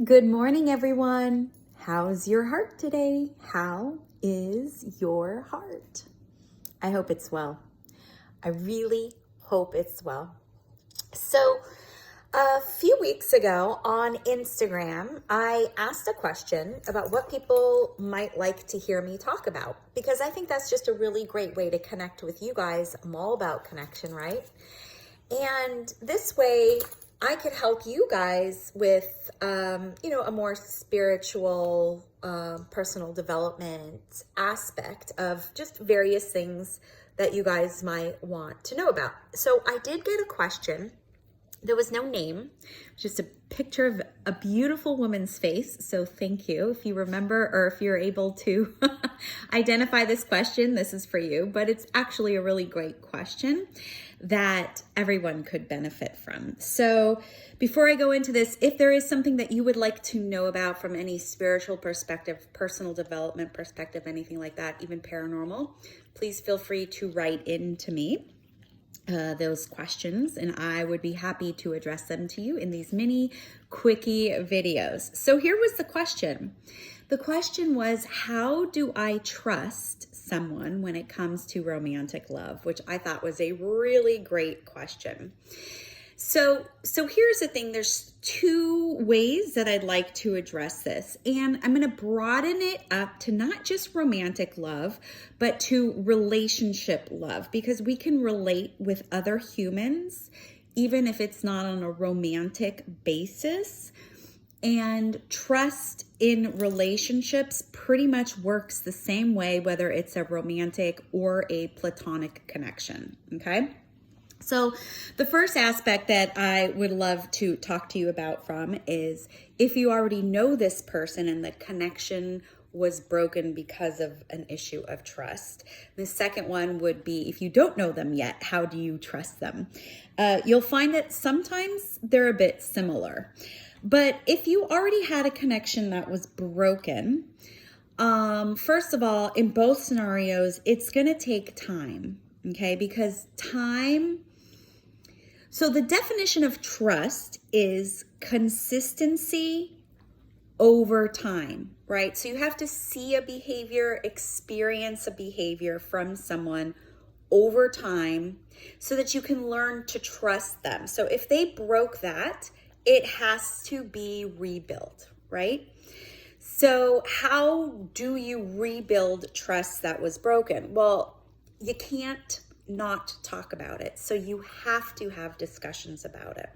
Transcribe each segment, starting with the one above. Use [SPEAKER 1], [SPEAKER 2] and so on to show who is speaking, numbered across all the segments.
[SPEAKER 1] Good morning, everyone. How's your heart today? How is your heart? I hope it's well. I really hope it's well. So, a few weeks ago on Instagram, I asked a question about what people might like to hear me talk about, because I think that's just a really great way to connect with you guys. I'm all about connection, right? And this way, I could help you guys with, a more spiritual, personal development aspect of just various things that you guys might want to know about. So I did get a question. There was no name, just a picture of a beautiful woman's face. So thank you. If you remember, or if you're able to identify this question, this is for you. But it's actually a really great question that everyone could benefit from. So before I go into this, if there is something that you would like to know about from any spiritual perspective, personal development perspective, anything like that, even paranormal, please feel free to write in to me those questions, and I would be happy to address them to you in these mini quickie videos. So here was the question. The question was, how do I trust someone when it comes to romantic love? Which I thought was a really great question. So here's the thing. There's two ways that I'd like to address this. And I'm going to broaden it up to not just romantic love, but to relationship love, because we can relate with other humans, even if it's not on a romantic basis. And trust in relationships pretty much works the same way, whether it's a romantic or a platonic connection, okay? So the first aspect that I would love to talk to you about from is if you already know this person and the connection was broken because of an issue of trust. The second one would be if you don't know them yet, how do you trust them? You'll find that sometimes they're a bit similar. But if you already had a connection that was broken, first of all, in both scenarios, it's going to take time, okay? Because time... So the definition of trust is consistency over time, right? So you have to see a behavior, experience a behavior from someone over time so that you can learn to trust them. So if they broke that, it has to be rebuilt, right? So how do you rebuild trust that was broken? Well, you can't not talk about it. So you have to have discussions about it.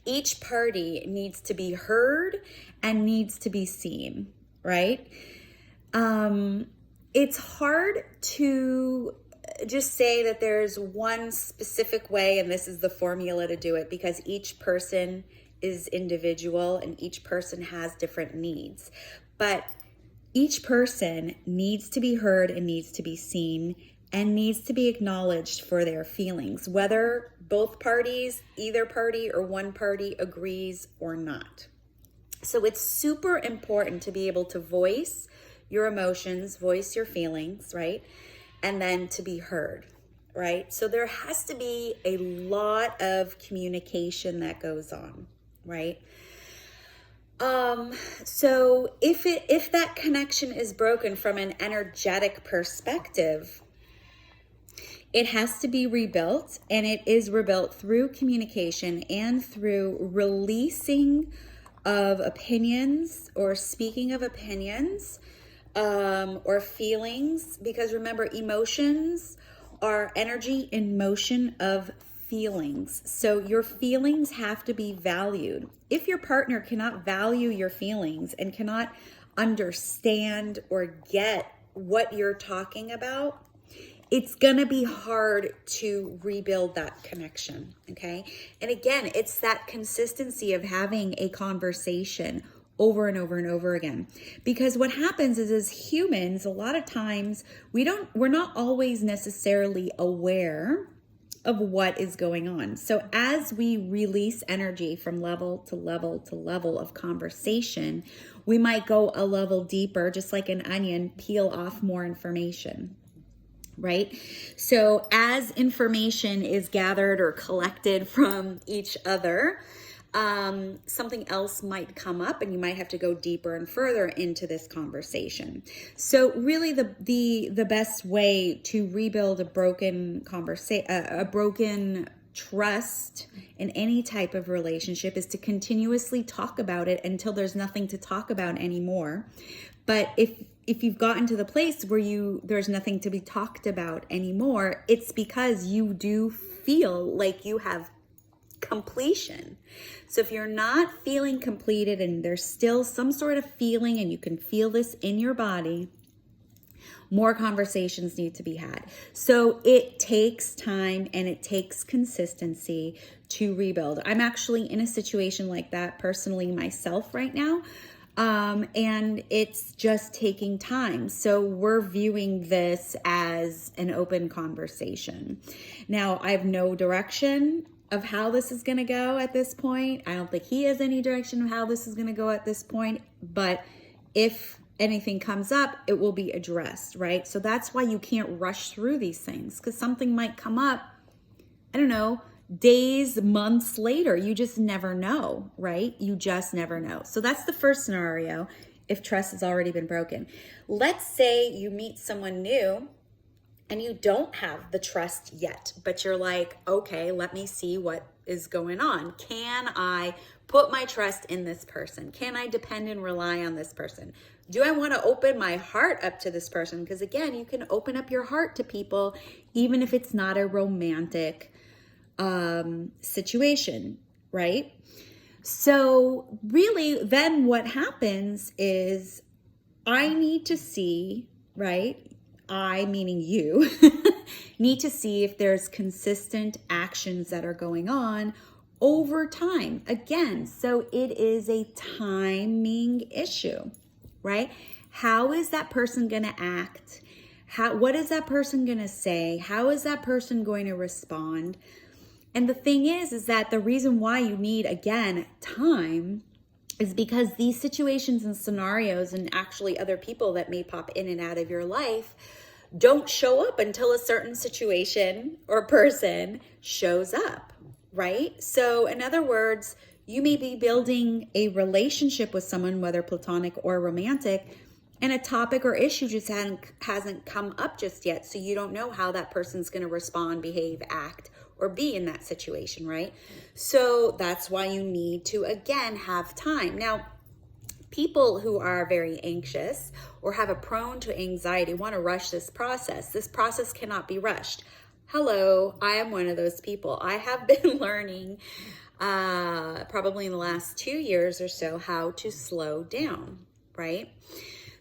[SPEAKER 1] Each party needs to be heard and needs to be seen, right? It's hard to just say that there's one specific way and this is the formula to do it, because each person is individual and each person has different needs. But each person needs to be heard and needs to be seen and needs to be acknowledged for their feelings, whether both parties, either party or one party agrees or not. So it's super important to be able to voice your emotions, voice your feelings, right? And then to be heard, right? So there has to be a lot of communication that goes on, right? So if that connection is broken from an energetic perspective, it has to be rebuilt, and it is rebuilt through communication and through releasing of opinions or speaking of opinions or feelings, because remember, emotions are energy in motion of feelings. So your feelings have to be valued. If your partner cannot value your feelings and cannot understand or get what you're talking about, it's gonna be hard to rebuild that connection, okay? And again, it's that consistency of having a conversation over and over and over again. Because what happens is, as humans, a lot of times we're not always necessarily aware of what is going on. So as we release energy from level to level to level of conversation, we might go a level deeper, just like an onion, peel off more information. Right? So as information is gathered or collected from each other, something else might come up and you might have to go deeper and further into this conversation. So really the best way to rebuild a broken trust in any type of relationship is to continuously talk about it until there's nothing to talk about anymore. But if you've gotten to the place where there's nothing to be talked about anymore, it's because you do feel like you have completion. So if you're not feeling completed and there's still some sort of feeling and you can feel this in your body, more conversations need to be had. So it takes time and it takes consistency to rebuild. I'm actually in a situation like that personally myself right now. And it's just taking time. So we're viewing this as an open conversation. Now, I have no direction of how this is going to go at this point. I don't think he has any direction of how this is going to go at this point. But if anything comes up, it will be addressed, right? So that's why you can't rush through these things, because something might come up, I don't know, days, months later. You just never know, right? You just never know. So that's the first scenario if trust has already been broken. Let's say you meet someone new and you don't have the trust yet, but you're like, okay, let me see what is going on. Can I put my trust in this person? Can I depend and rely on this person? Do I want to open my heart up to this person? Because again, you can open up your heart to people, even if it's not a romantic situation, right? So really then what happens is I need to see, right? I, meaning you, need to see if there's consistent actions that are going on over time. Again, so it is a timing issue, right? How is that person going to act? What is that person going to say? How is that person going to respond? And the thing is that the reason why you need, again, time is because these situations and scenarios and actually other people that may pop in and out of your life don't show up until a certain situation or person shows up, right? So in other words, you may be building a relationship with someone, whether platonic or romantic, and a topic or issue just hasn't come up just yet. So you don't know how that person's going to respond, behave, act, or be in that situation, right? So that's why you need to, again, have time. Now, people who are very anxious or have a prone to anxiety want to rush this process. This process cannot be rushed. Hello, I am one of those people. I have been learning probably in the last 2 years or so how to slow down, right?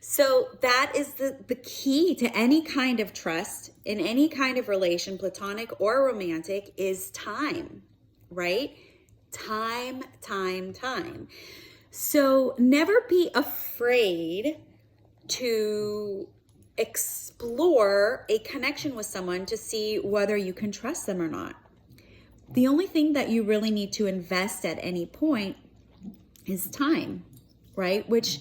[SPEAKER 1] So that is the key to any kind of trust in any kind of relation, platonic or romantic, is time, right? Time. So never be afraid to explore a connection with someone to see whether you can trust them or not. The only thing that you really need to invest at any point is time, right? Which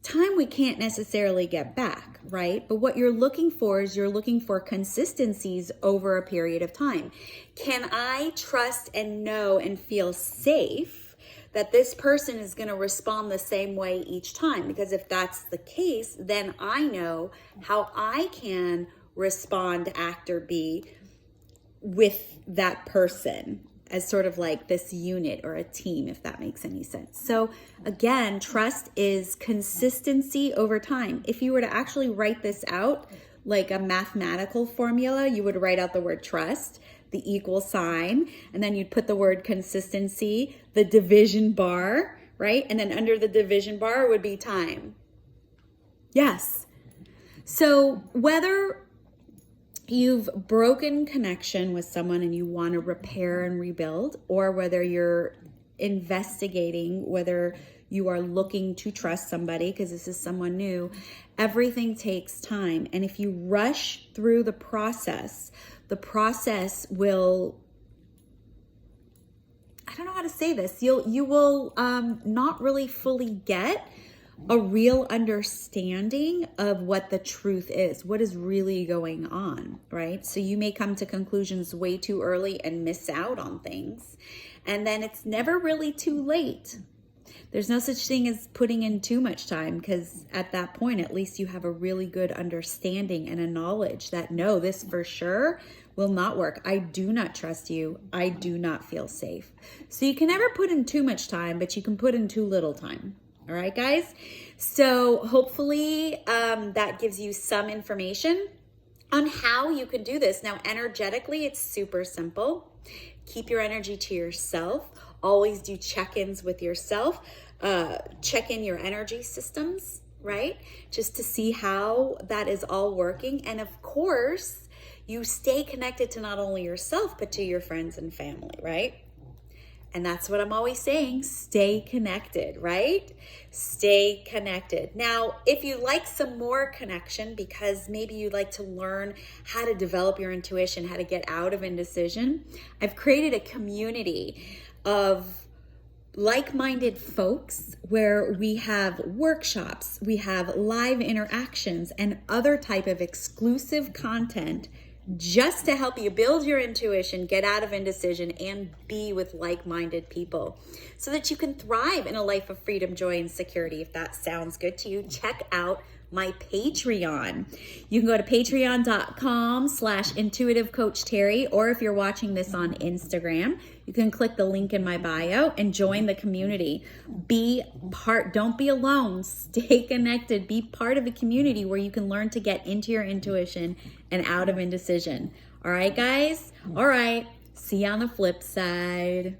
[SPEAKER 1] time we can't necessarily get back, right? But what you're looking for is you're looking for consistencies over a period of time. Can I trust and know and feel safe that this person is going to respond the same way each time? Because if that's the case, then I know how I can respond, act, or be with that person as sort of like this unit or a team, if that makes any sense. So again, trust is consistency over time. If you were to actually write this out like a mathematical formula, you would write out the word trust, the equal sign, and then you'd put the word consistency, the division bar, right? And then under the division bar would be time. Yes. So whether you've broken connection with someone and you want to repair and rebuild, or whether you're investigating whether you are looking to trust somebody because this is someone new, everything takes time. And if you rush through the process will, I don't know how to say this, you will not really fully get a real understanding of what the truth is, what is really going on, right? So you may come to conclusions way too early and miss out on things. And then it's never really too late. There's no such thing as putting in too much time, because at that point, at least you have a really good understanding and a knowledge that, no, this for sure will not work. I do not trust you. I do not feel safe. So you can never put in too much time, but you can put in too little time. All right, guys? So hopefully that gives you some information on how you can do this. Now, energetically, it's super simple. Keep your energy to yourself. Always do check-ins with yourself. Check in your energy systems, right? Just to see how that is all working. And of course, you stay connected to not only yourself, but to your friends and family, right? And that's what I'm always saying, stay connected, right? Stay connected. Now, if you like some more connection, because maybe you'd like to learn how to develop your intuition, how to get out of indecision, I've created a community of like-minded folks where we have workshops, we have live interactions, and other type of exclusive content just to help you build your intuition, get out of indecision, and be with like-minded people so that you can thrive in a life of freedom, joy, and security. If that sounds good to you, check out my Patreon. You can go to patreon.com/intuitivecoachterrie, or if you're watching this on Instagram, you can click the link in my bio and join the community. Be part, don't be alone, stay connected, be part of a community where you can learn to get into your intuition and out of indecision. All right, guys? All right, see you on the flip side.